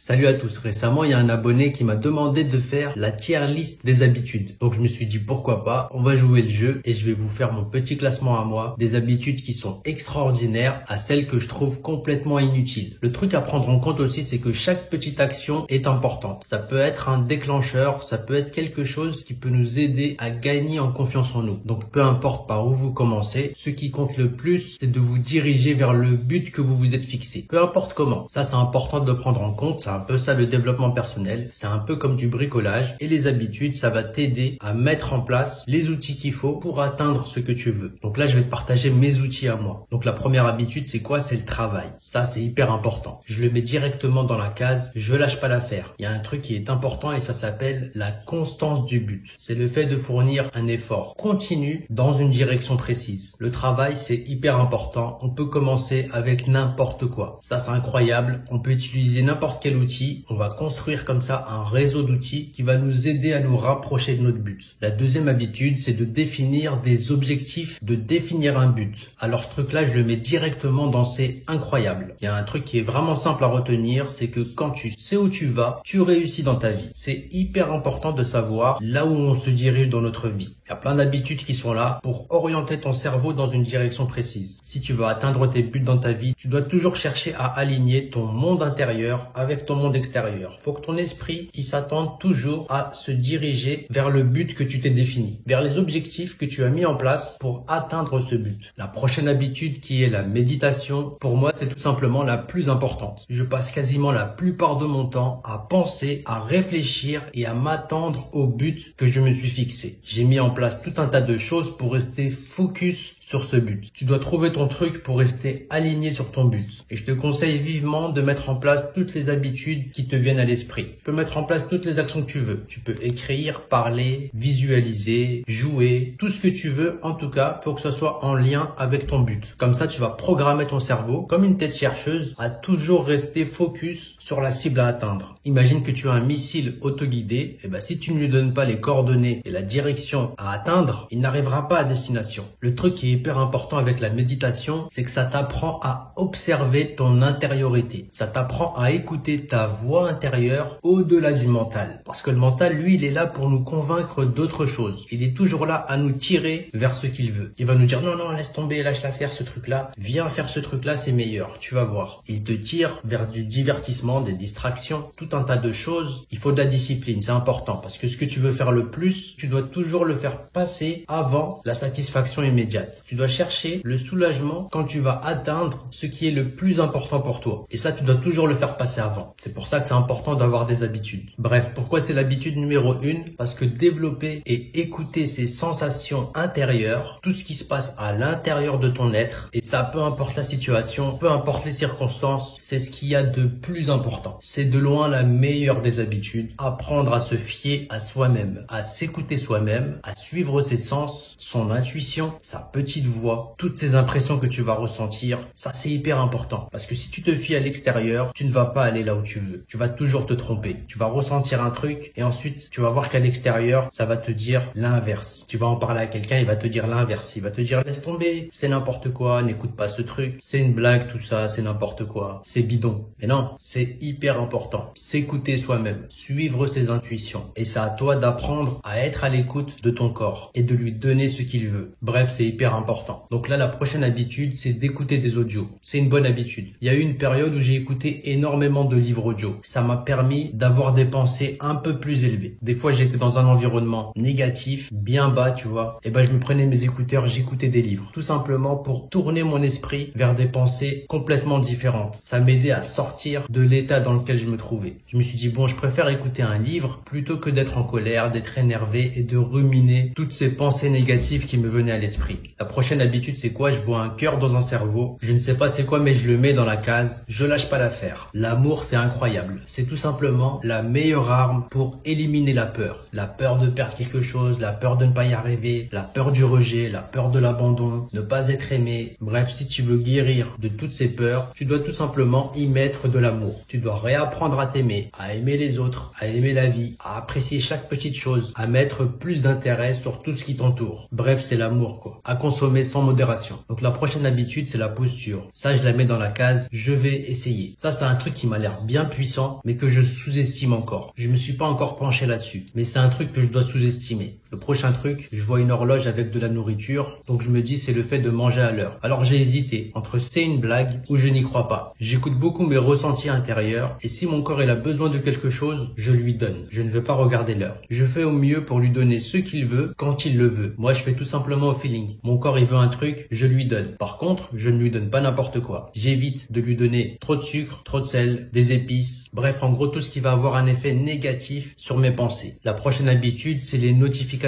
Salut à tous, récemment il y a un abonné qui m'a demandé de faire la tier list des habitudes. Donc je me suis dit pourquoi pas, on va jouer le jeu et je vais vous faire mon petit classement à moi des habitudes qui sont extraordinaires à celles que je trouve complètement inutiles. Le truc à prendre en compte aussi, c'est que chaque petite action est importante. Ça peut être un déclencheur, ça peut être quelque chose qui peut nous aider à gagner en confiance en nous. Donc peu importe par où vous commencez, ce qui compte le plus, c'est de vous diriger vers le but que vous vous êtes fixé. Peu importe comment. Ça c'est important de le prendre en compte. C'est un peu ça le développement personnel, c'est un peu comme du bricolage et les habitudes, ça va t'aider à mettre en place les outils qu'il faut pour atteindre ce que tu veux. Donc là, je vais te partager mes outils à moi. Donc la première habitude, c'est quoi? C'est le travail. Ça, c'est hyper important. Je le mets directement dans la case, je lâche pas l'affaire. Il y a un truc qui est important et ça s'appelle la constance du but. C'est le fait de fournir un effort continu dans une direction précise. Le travail, c'est hyper important. On peut commencer avec n'importe quoi. Ça, c'est incroyable. On peut utiliser n'importe quel outil. On va construire comme ça un réseau d'outils qui va nous aider à nous rapprocher de notre but. La deuxième habitude, c'est de définir des objectifs, de définir un but. Alors ce truc-là, je le mets directement dans c'est incroyable. Il y a un truc qui est vraiment simple à retenir, c'est que quand tu sais où tu vas, tu réussis dans ta vie. C'est hyper important de savoir là où on se dirige dans notre vie. Il y a plein d'habitudes qui sont là pour orienter ton cerveau dans une direction précise. Si tu veux atteindre tes buts dans ta vie, tu dois toujours chercher à aligner ton monde intérieur avec ton monde extérieur. Faut que ton esprit, il s'attende toujours à se diriger vers le but que tu t'es défini, vers les objectifs que tu as mis en place pour atteindre ce but. La prochaine habitude qui est la méditation, pour moi, c'est tout simplement la plus importante. Je passe quasiment la plupart de mon temps à penser, à réfléchir et à m'attendre au but que je me suis fixé. J'ai mis en place tout un tas de choses pour rester focus sur ce but. Tu dois trouver ton truc pour rester aligné sur ton but. Et je te conseille vivement de mettre en place toutes les habitudes qui te viennent à l'esprit. Tu peux mettre en place toutes les actions que tu veux. Tu peux écrire, parler, visualiser, jouer, tout ce que tu veux. En tout cas, faut que ce soit en lien avec ton but. Comme ça, tu vas programmer ton cerveau, comme une tête chercheuse, à toujours rester focus sur la cible à atteindre. Imagine que tu as un missile autoguidé. Et si tu ne lui donnes pas les coordonnées et la direction à atteindre, il n'arrivera pas à destination. Le truc qui est hyper important avec la méditation, c'est que ça t'apprend à observer ton intériorité. Ça t'apprend à écouter ta voix intérieure au-delà du mental. Parce que le mental, lui, il est là pour nous convaincre d'autre chose. Il est toujours là à nous tirer vers ce qu'il veut. Il va nous dire non, non, laisse tomber, lâche-la faire ce truc-là. Viens faire ce truc-là, c'est meilleur. Tu vas voir. Il te tire vers du divertissement, des distractions, tout un tas de choses. Il faut de la discipline, c'est important. Parce que ce que tu veux faire le plus, tu dois toujours le faire passer avant la satisfaction immédiate. Tu dois chercher le soulagement quand tu vas atteindre ce qui est le plus important pour toi. Et ça, tu dois toujours le faire passer avant. C'est pour ça que c'est important d'avoir des habitudes. Bref, pourquoi c'est l'habitude numéro 1? Parce que développer et écouter ces sensations intérieures, tout ce qui se passe à l'intérieur de ton être, et ça peu importe la situation, peu importe les circonstances, c'est ce qu'il y a de plus important. C'est de loin la meilleure des habitudes. Apprendre à se fier à soi-même, à s'écouter soi-même, à suivre ses sens, son intuition, sa petite voix, toutes ces impressions que tu vas ressentir, ça c'est hyper important. Parce que si tu te fies à l'extérieur, tu ne vas pas aller là où tu veux. Tu vas toujours te tromper. Tu vas ressentir un truc et ensuite tu vas voir qu'à l'extérieur, ça va te dire l'inverse. Tu vas en parler à quelqu'un, il va te dire l'inverse. Il va te dire laisse tomber, c'est n'importe quoi, n'écoute pas ce truc, c'est une blague tout ça, c'est n'importe quoi, c'est bidon. Mais non, c'est hyper important. S'écouter soi-même, suivre ses intuitions. Et c'est à toi d'apprendre à être à l'écoute de ton corps et de lui donner ce qu'il veut. Bref, c'est hyper important. Donc là, la prochaine habitude, c'est d'écouter des audios. C'est une bonne habitude. Il y a eu une période où j'ai écouté énormément de livres audio. Ça m'a permis d'avoir des pensées un peu plus élevées. Des fois, j'étais dans un environnement négatif, bien bas, tu vois. Et je me prenais mes écouteurs, j'écoutais des livres. Tout simplement pour tourner mon esprit vers des pensées complètement différentes. Ça m'aidait à sortir de l'état dans lequel je me trouvais. Je me suis dit, bon, je préfère écouter un livre plutôt que d'être en colère, d'être énervé et de ruminer toutes ces pensées négatives qui me venaient à l'esprit. La prochaine habitude, c'est quoi? Je vois un cœur dans un cerveau. Je ne sais pas c'est quoi, mais je le mets dans la case. Je lâche pas l'affaire. L'amour, c'est incroyable. C'est tout simplement la meilleure arme pour éliminer la peur. La peur de perdre quelque chose, la peur de ne pas y arriver, la peur du rejet, la peur de l'abandon, ne pas être aimé. Bref, si tu veux guérir de toutes ces peurs, tu dois tout simplement y mettre de l'amour. Tu dois réapprendre à t'aimer, à aimer les autres, à aimer la vie, à apprécier chaque petite chose, à mettre plus d'intérêt sur tout ce qui t'entoure. Bref, c'est l'amour, quoi. À consommer consommer sans modération. Donc la prochaine habitude, c'est la posture. Ça, je la mets dans la case « je vais essayer ». Ça, c'est un truc qui m'a l'air bien puissant, mais que je sous-estime encore. Je me suis pas encore penché là-dessus, mais c'est un truc que je dois sous-estimer. Le prochain truc, je vois une horloge avec de la nourriture, donc je me dis c'est le fait de manger à l'heure. Alors j'ai hésité entre c'est une blague ou je n'y crois pas. J'écoute beaucoup mes ressentis intérieurs et si mon corps il a besoin de quelque chose, je lui donne. Je ne veux pas regarder l'heure. Je fais au mieux pour lui donner ce qu'il veut quand il le veut. Moi je fais tout simplement au feeling. Mon corps il veut un truc, je lui donne. Par contre, je ne lui donne pas n'importe quoi. J'évite de lui donner trop de sucre, trop de sel, des épices, bref en gros tout ce qui va avoir un effet négatif sur mes pensées. La prochaine habitude, c'est les notifications.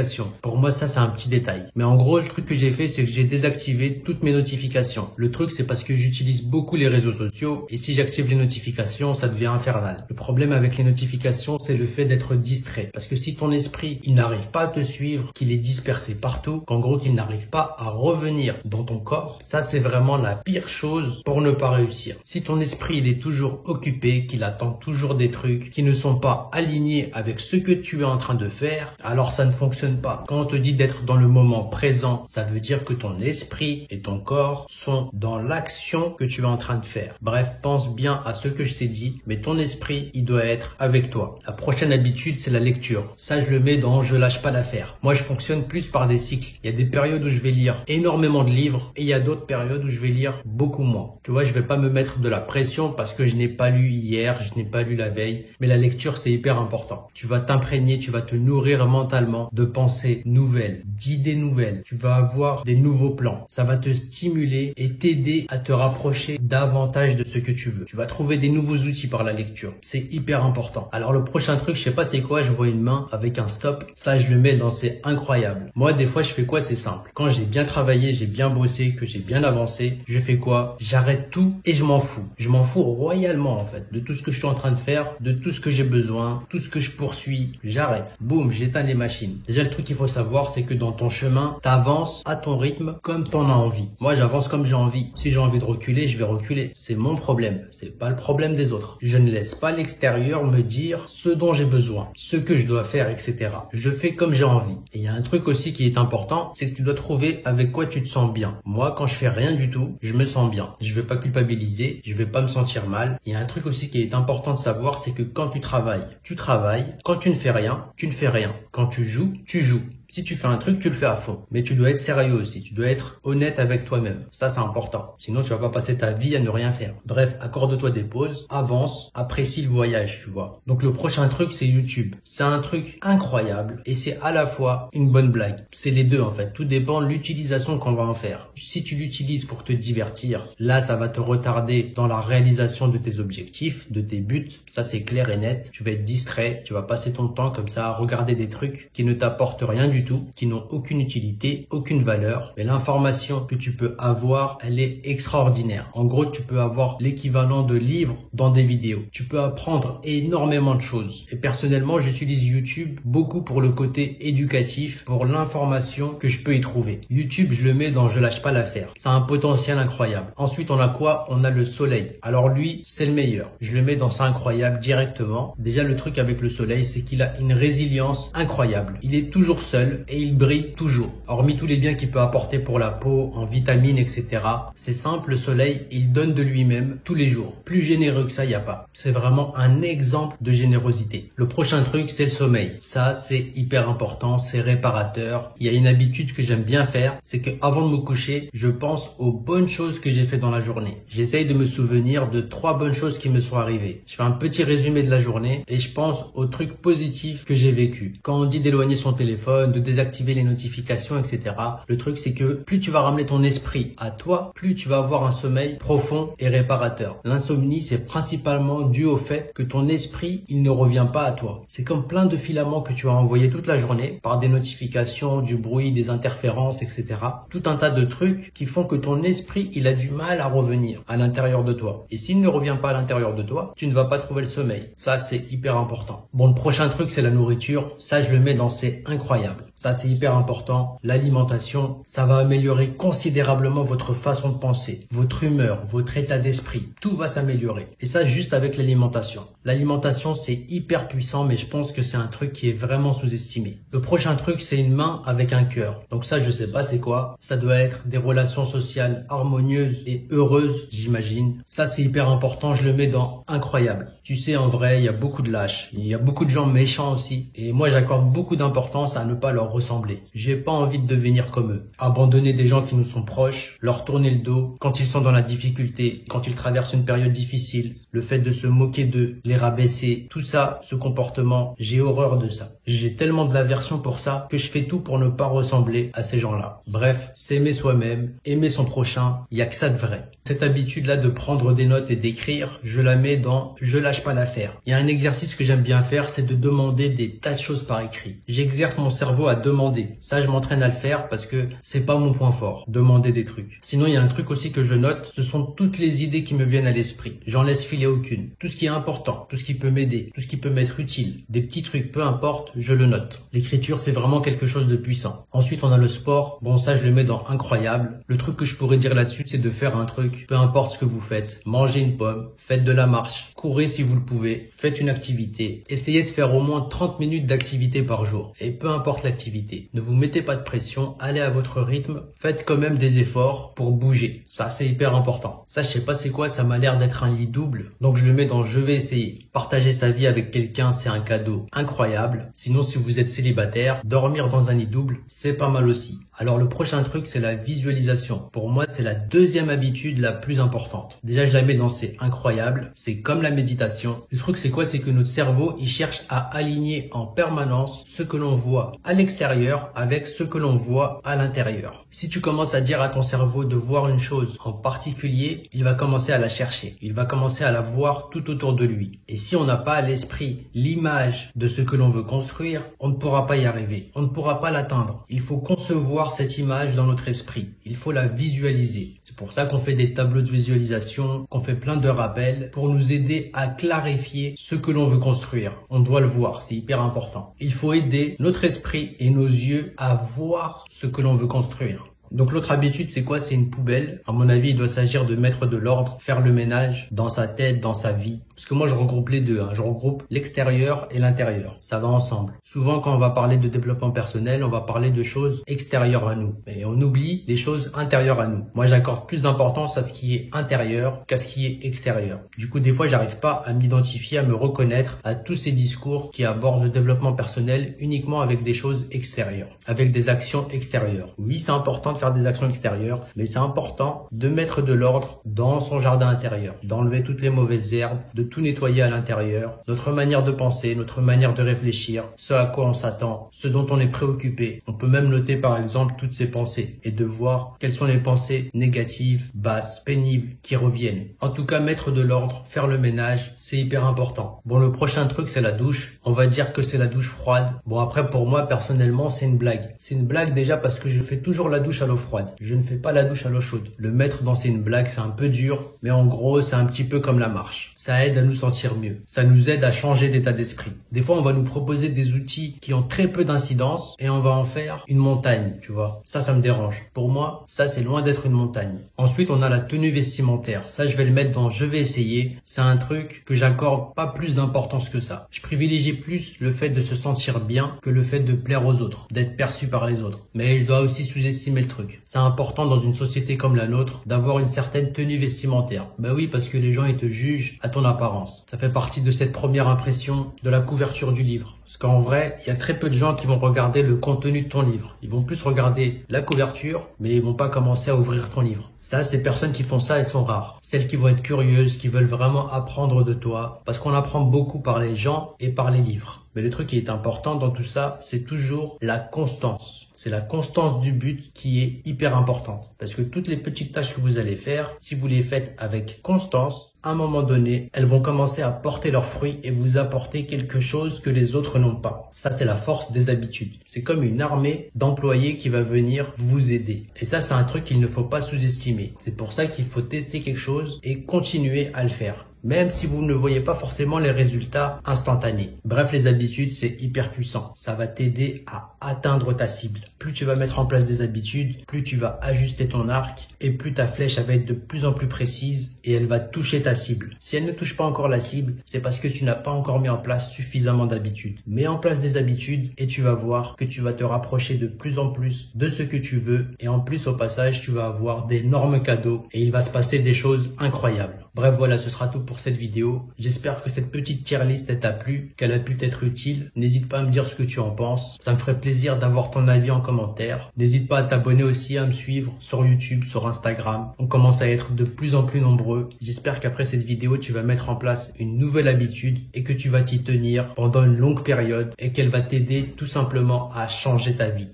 Pour moi, ça, c'est un petit détail. Mais en gros, le truc que j'ai fait, c'est que j'ai désactivé toutes mes notifications. Le truc, c'est parce que j'utilise beaucoup les réseaux sociaux et si j'active les notifications, ça devient infernal. Le problème avec les notifications, c'est le fait d'être distrait. Parce que si ton esprit, il n'arrive pas à te suivre, qu'il est dispersé partout, qu'en gros, qu'il n'arrive pas à revenir dans ton corps, ça, c'est vraiment la pire chose pour ne pas réussir. Si ton esprit, il est toujours occupé, qu'il attend toujours des trucs qui ne sont pas alignés avec ce que tu es en train de faire, alors ça ne fonctionne pas. Quand on te dit d'être dans le moment présent, ça veut dire que ton esprit et ton corps sont dans l'action que tu es en train de faire. Bref, pense bien à ce que je t'ai dit, mais ton esprit, il doit être avec toi. La prochaine habitude, c'est la lecture. Ça, je le mets dans je lâche pas l'affaire. Moi, je fonctionne plus par des cycles. Il y a des périodes où je vais lire énormément de livres et il y a d'autres périodes où je vais lire beaucoup moins. Tu vois, je vais pas me mettre de la pression parce que je n'ai pas lu hier, je n'ai pas lu la veille, mais la lecture, c'est hyper important. Tu vas t'imprégner, tu vas te nourrir mentalement de pensées nouvelles, d'idées nouvelles. Tu vas avoir des nouveaux plans. Ça va te stimuler et t'aider à te rapprocher davantage de ce que tu veux. Tu vas trouver des nouveaux outils par la lecture. C'est hyper important. Alors le prochain truc, je sais pas c'est quoi, je vois une main avec un stop. Ça, je le mets dans c'est incroyable. Moi, des fois, je fais quoi? C'est simple. Quand j'ai bien travaillé, j'ai bien bossé, que j'ai bien avancé, je fais quoi? J'arrête tout et je m'en fous. Je m'en fous royalement en fait de tout ce que je suis en train de faire, de tout ce que j'ai besoin, tout ce que je poursuis. J'arrête. Boum, j'éteins les machines. Déjà, le truc qu'il faut savoir, c'est que dans ton chemin, t'avances à ton rythme comme t'en as envie. Moi, j'avance comme j'ai envie. Si j'ai envie de reculer, je vais reculer. C'est mon problème. C'est pas le problème des autres. Je ne laisse pas l'extérieur me dire ce dont j'ai besoin, ce que je dois faire, etc. Je fais comme j'ai envie. Et il y a un truc aussi qui est important, c'est que tu dois trouver avec quoi tu te sens bien. Moi, quand je fais rien du tout, je me sens bien. Je vais pas culpabiliser, je vais pas me sentir mal. Il y a un truc aussi qui est important de savoir, c'est que quand tu travailles, tu travailles. Quand tu ne fais rien, tu ne fais rien. Quand tu joues, tu joues. Si tu fais un truc, tu le fais à fond. Mais tu dois être sérieux aussi. Tu dois être honnête avec toi-même. Ça, c'est important. Sinon, tu vas pas passer ta vie à ne rien faire. Bref, accorde-toi des pauses, avance, apprécie le voyage, tu vois. Donc, le prochain truc, c'est YouTube. C'est un truc incroyable et c'est à la fois une bonne blague. C'est les deux, en fait. Tout dépend de l'utilisation qu'on va en faire. Si tu l'utilises pour te divertir, là, ça va te retarder dans la réalisation de tes objectifs, de tes buts. Ça, c'est clair et net. Tu vas être distrait. Tu vas passer ton temps comme ça à regarder des trucs qui ne t'apportent rien du tout, qui n'ont aucune utilité, aucune valeur. Mais l'information que tu peux avoir, elle est extraordinaire. En gros, tu peux avoir l'équivalent de livres dans des vidéos. Tu peux apprendre énormément de choses. Et personnellement, j'utilise YouTube beaucoup pour le côté éducatif, pour l'information que je peux y trouver. YouTube, je le mets dans je lâche pas l'affaire. Ça a un potentiel incroyable. Ensuite, on a quoi? On a le soleil. Alors lui, c'est le meilleur. Je le mets dans ça incroyable directement. Déjà, le truc avec le soleil, c'est qu'il a une résilience incroyable. Il est toujours seul et il brille toujours. Hormis tous les biens qu'il peut apporter pour la peau, en vitamines, etc. C'est simple, le soleil, il donne de lui-même tous les jours. Plus généreux que ça, il n'y a pas. C'est vraiment un exemple de générosité. Le prochain truc, c'est le sommeil. Ça, c'est hyper important, c'est réparateur. Il y a une habitude que j'aime bien faire, c'est que avant de me coucher, je pense aux bonnes choses que j'ai fait dans la journée. J'essaye de me souvenir de 3 bonnes choses qui me sont arrivées. Je fais un petit résumé de la journée et je pense aux trucs positifs que j'ai vécu. Quand on dit d'éloigner son téléphone, de désactiver les notifications, etc. Le truc, c'est que plus tu vas ramener ton esprit à toi, plus tu vas avoir un sommeil profond et réparateur. L'insomnie, c'est principalement dû au fait que ton esprit, il ne revient pas à toi. C'est comme plein de filaments que tu as envoyés toute la journée par des notifications, du bruit, des interférences, etc. Tout un tas de trucs qui font que ton esprit, il a du mal à revenir à l'intérieur de toi. Et s'il ne revient pas à l'intérieur de toi, tu ne vas pas trouver le sommeil. Ça, c'est hyper important. Bon, le prochain truc, c'est la nourriture. Ça, je le mets dans c'est incroyable. Ça, c'est hyper important. L'alimentation, ça va améliorer considérablement votre façon de penser, votre humeur, votre état d'esprit. Tout va s'améliorer. Et ça, juste avec l'alimentation. L'alimentation, c'est hyper puissant, mais je pense que c'est un truc qui est vraiment sous-estimé. Le prochain truc, c'est une main avec un cœur. Donc ça, je sais pas c'est quoi. Ça doit être des relations sociales harmonieuses et heureuses, j'imagine. Ça, c'est hyper important. Je le mets dans incroyable. Tu sais, en vrai, il y a beaucoup de lâches. Il y a beaucoup de gens méchants aussi. Et moi, j'accorde beaucoup d'importance à ne pas leur ressembler. J'ai pas envie de devenir comme eux. Abandonner des gens qui nous sont proches, leur tourner le dos quand ils sont dans la difficulté, quand ils traversent une période difficile, le fait de se moquer d'eux, les rabaisser, tout ça, ce comportement, j'ai horreur de ça. J'ai tellement de l'aversion pour ça que je fais tout pour ne pas ressembler à ces gens-là. Bref, s'aimer soi-même, aimer son prochain, il y a que ça de vrai. Cette habitude-là de prendre des notes et d'écrire, je la mets dans « je lâche pas l'affaire ». Il y a un exercice que j'aime bien faire, c'est de demander des tas de choses par écrit. J'exerce mon cerveau à demander. Ça, je m'entraîne à le faire parce que c'est pas mon point fort, demander des trucs. Sinon, il y a un truc aussi que je note, ce sont toutes les idées qui me viennent à l'esprit. J'en laisse filer aucune. Tout ce qui est important, tout ce qui peut m'aider, tout ce qui peut m'être utile, des petits trucs, peu importe, je le note. L'écriture, c'est vraiment quelque chose de puissant. Ensuite, on a le sport. Bon, ça, je le mets dans incroyable. Le truc que je pourrais dire là-dessus, c'est de faire un truc, peu importe ce que vous faites. Mangez une pomme, faites de la marche, courez si vous le pouvez, faites une activité. Essayez de faire au moins 30 minutes d'activité par jour. Et peu importe l'activité. Ne vous mettez pas de pression, allez à votre rythme, faites quand même des efforts pour bouger. Ça, c'est hyper important. Ça, je sais pas c'est quoi, ça m'a l'air d'être un lit double. Donc, je le mets dans je vais essayer. Partager sa vie avec quelqu'un, c'est un cadeau incroyable. Sinon, si vous êtes célibataire, dormir dans un lit double, c'est pas mal aussi. Alors le prochain truc, c'est la visualisation. Pour moi, c'est la deuxième habitude la plus importante. Déjà, je la mets dans c'est incroyable. C'est comme la méditation. Le truc, c'est quoi? C'est que notre cerveau, il cherche à aligner en permanence ce que l'on voit à l'extérieur avec ce que l'on voit à l'intérieur. Si tu commences à dire à ton cerveau de voir une chose en particulier, il va commencer à la chercher. Il va commencer à la voir tout autour de lui. Et si on n'a pas à l'esprit l'image de ce que l'on veut construire, on ne pourra pas y arriver. On ne pourra pas l'atteindre. Il faut concevoir cette image dans notre esprit. Il faut la visualiser. C'est pour ça qu'on fait des tableaux de visualisation, qu'on fait plein de rappels pour nous aider à clarifier ce que l'on veut construire. On doit le voir, c'est hyper important. Il faut aider notre esprit et nos yeux à voir ce que l'on veut construire. Donc l'autre habitude, c'est quoi? C'est une poubelle. À mon avis, il doit s'agir de mettre de l'ordre, faire le ménage dans sa tête, dans sa vie. Parce que moi, je regroupe les deux. Je regroupe l'extérieur et l'intérieur. Ça va ensemble. Souvent, quand on va parler de développement personnel, on va parler de choses extérieures à nous. Et on oublie les choses intérieures à nous. Moi, j'accorde plus d'importance à ce qui est intérieur qu'à ce qui est extérieur. Du coup, des fois, j'arrive pas à m'identifier, à me reconnaître à tous ces discours qui abordent le développement personnel uniquement avec des choses extérieures, avec des actions extérieures. Oui, c'est important de faire des actions extérieures, mais c'est important de mettre de l'ordre dans son jardin intérieur, d'enlever toutes les mauvaises herbes, de tout nettoyer à l'intérieur, notre manière de penser, notre manière de réfléchir, ce à quoi on s'attend, ce dont on est préoccupé. On peut même noter par exemple toutes ces pensées et de voir quelles sont les pensées négatives, basses, pénibles qui reviennent. En tout cas, mettre de l'ordre, faire le ménage, c'est hyper important. Bon, le prochain truc, c'est la douche. On va dire que c'est la douche froide. Bon, après, pour moi, personnellement, c'est une blague. C'est une blague déjà parce que je fais toujours la douche à l'eau froide. Je ne fais pas la douche à l'eau chaude. Le mettre dans c'est une blague, c'est un peu dur, mais en gros, c'est un petit peu comme la marche. Ça aide à nous sentir mieux. Ça nous aide à changer d'état d'esprit. Des fois, on va nous proposer des outils qui ont très peu d'incidence et on va en faire une montagne, tu vois. Ça me dérange. Pour moi, ça, c'est loin d'être une montagne. Ensuite, on a la tenue vestimentaire. Ça, je vais le mettre dans je vais essayer. C'est un truc que j'accorde pas plus d'importance que ça. Je privilégie plus le fait de se sentir bien que le fait de plaire aux autres, d'être perçu par les autres. Mais je dois aussi sous-estimer le truc. C'est important dans une société comme la nôtre d'avoir une certaine tenue vestimentaire. Bah oui, parce que les gens, ils te jugent à ton apparence. Ça fait partie de cette première impression de la couverture du livre. Parce qu'en vrai, il y a très peu de gens qui vont regarder le contenu de ton livre. Ils vont plus regarder la couverture, mais ils vont pas commencer à ouvrir ton livre. Ça, ces personnes qui font ça, elles sont rares. Celles qui vont être curieuses, qui veulent vraiment apprendre de toi, parce qu'on apprend beaucoup par les gens et par les livres. Mais le truc qui est important dans tout ça, c'est toujours la constance. C'est la constance du but qui est hyper importante. Parce que toutes les petites tâches que vous allez faire, si vous les faites avec constance, à un moment donné, elles vont commencer à porter leurs fruits et vous apporter quelque chose que les autres n'ont pas. Ça, c'est la force des habitudes. C'est comme une armée d'employés qui va venir vous aider. Et ça, c'est un truc qu'il ne faut pas sous-estimer. C'est pour ça qu'il faut tester quelque chose et continuer à le faire. même si vous ne voyez pas forcément les résultats instantanés. Bref, les habitudes, c'est hyper puissant. Ça va t'aider à atteindre ta cible. Plus tu vas mettre en place des habitudes, plus tu vas ajuster ton arc et plus ta flèche va être de plus en plus précise et elle va toucher ta cible. Si elle ne touche pas encore la cible, c'est parce que tu n'as pas encore mis en place suffisamment d'habitudes. Mets en place des habitudes et tu vas voir que tu vas te rapprocher de plus en plus de ce que tu veux et en plus au passage, tu vas avoir d'énormes cadeaux et il va se passer des choses incroyables. Bref, voilà, ce sera tout pour cette vidéo. J'espère que cette petite tier list t'a plu, qu'elle a pu t'être utile. N'hésite pas à me dire ce que tu en penses. Ça me ferait plaisir d'avoir ton avis en commentaire. N'hésite pas à t'abonner aussi, à me suivre sur YouTube, sur Instagram. On commence à être de plus en plus nombreux. J'espère qu'après cette vidéo, tu vas mettre en place une nouvelle habitude et que tu vas t'y tenir pendant une longue période et qu'elle va t'aider tout simplement à changer ta vie.